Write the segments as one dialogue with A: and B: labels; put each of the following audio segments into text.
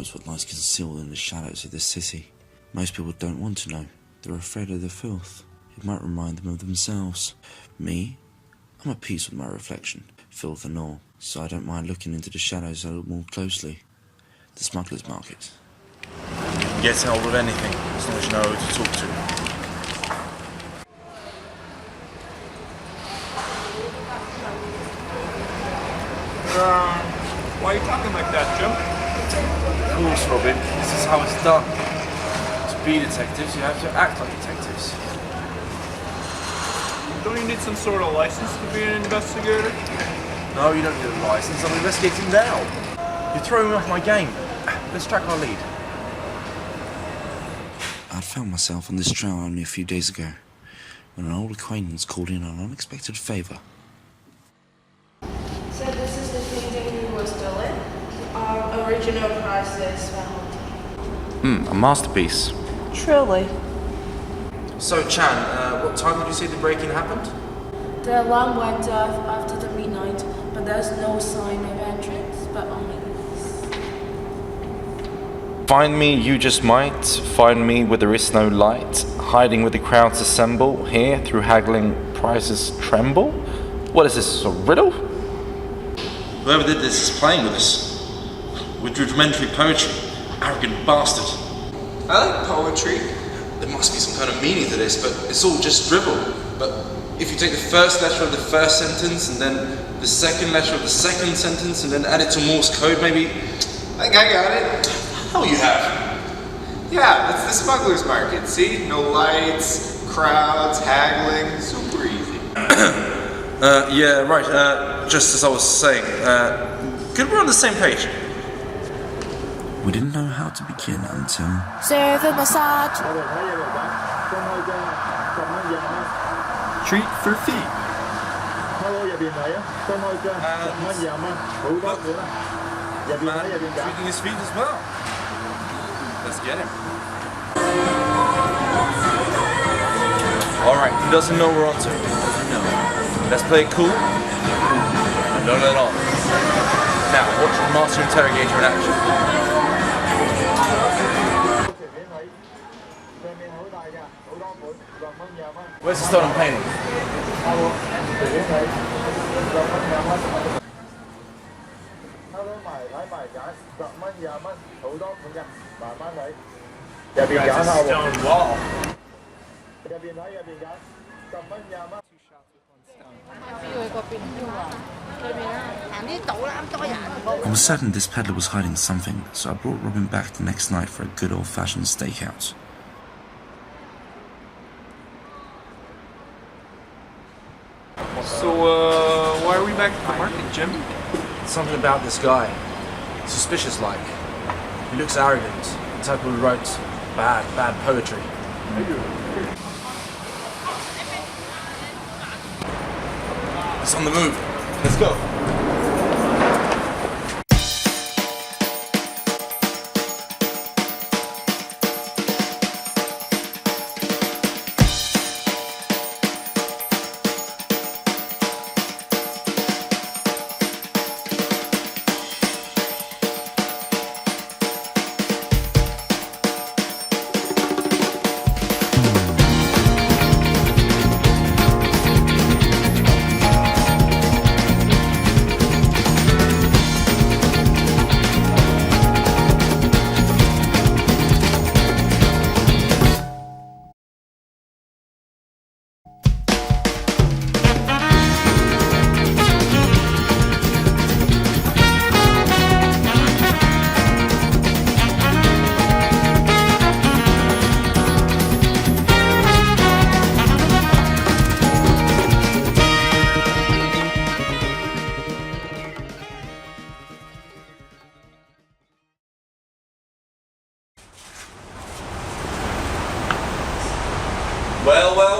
A: knows what lies concealed in the shadows of this city? Most people don't want to know. They're afraid of the filth. It might remind them of themselves. Me? I'm at peace with my reflection, filth and all, so I don't mind looking into the shadows a little more closely. The smuggler's market.
B: Get hold of anything, as long as you know who to talk to.
C: Why are you talking like that, Jim?
B: Of course, Robin. This is how it's done. To be detectives, you have to act like detectives.
C: Don't you need some sort of license to be an investigator?
B: No, you don't need a license. I'm investigating now. You're throwing me off my game. Let's track our lead.
A: I'd found myself on this trail only a few days ago, when an old acquaintance called in an unexpected favour.
D: So this is the painting that was stolen. Our original price is found.
B: A masterpiece.
D: Truly.
B: So, Chan, what time did you say the break-in happened?
D: The alarm went off after the midnight, but there's no sign of entrance, but only this.
B: Find me, you just might. Find me where there is no light. Hiding where the crowds assemble. Here, through haggling prices tremble. What is this, a riddle? Whoever did this is playing with us. With rudimentary poetry. Arrogant bastard.
E: I like poetry.
B: There must be some kind of meaning to this, but it's all just dribble. But if you take the first letter of the first sentence, and then the second letter of the second sentence, and then add it to Morse code, maybe...
E: I think I got it.
B: Hell you have.
E: Yeah, that's the smuggler's market. See? No lights, crowds, haggling. Super easy.
B: Yeah, right. Just as I was saying, good, we're on the same page.
A: We didn't know how to begin until...
D: Serve a massage.
C: Treat for feet.
B: Treating his feet as well. Let's get him. Alright, he doesn't know we're on to. No. Let's play it cool. And don't let on. Now, watch the master interrogator in action. Where's the stolen painting?
C: Guys, a stone wall.
A: I was certain this peddler was hiding something, so I brought Robin back the next night for a good old-fashioned stakeout.
C: So, why are we back at the market, Jim?
B: Something about this guy. Suspicious-like. He looks arrogant. The type who wrote bad poetry. It's on the move. Let's go.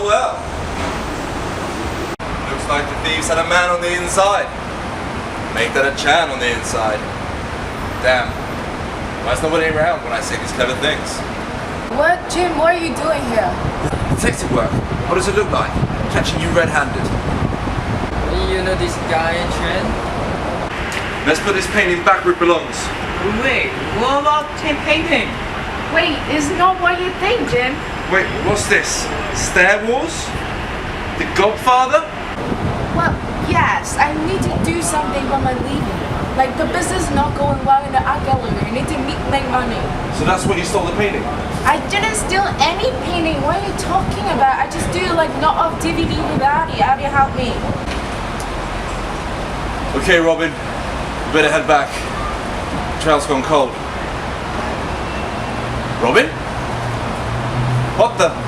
B: Well. Looks like the thieves had a man on the inside. Make that a Chan on the inside. Damn. Why's nobody around when I say these clever things?
D: What, Jim? What are you doing here?
B: Detective work. What does it look like? Catching you red-handed.
F: You know this guy in Trent?
B: Let's put this painting back where it belongs.
C: Wait, what about painting?
D: Wait, it's not what you think, Jim.
B: Wait, what's this? Stair Wars? The Godfather?
D: Well, yes, I need to do something when I'm leaving. Like, the business is not going well in the art gallery. I need to make money.
B: So that's when you stole the painting?
D: I didn't steal any painting. What are you talking about? I just do like not off DVD with Abby. Abby, help me.
B: Okay, Robin. You better head back. Trail's gone cold. Robin? What the?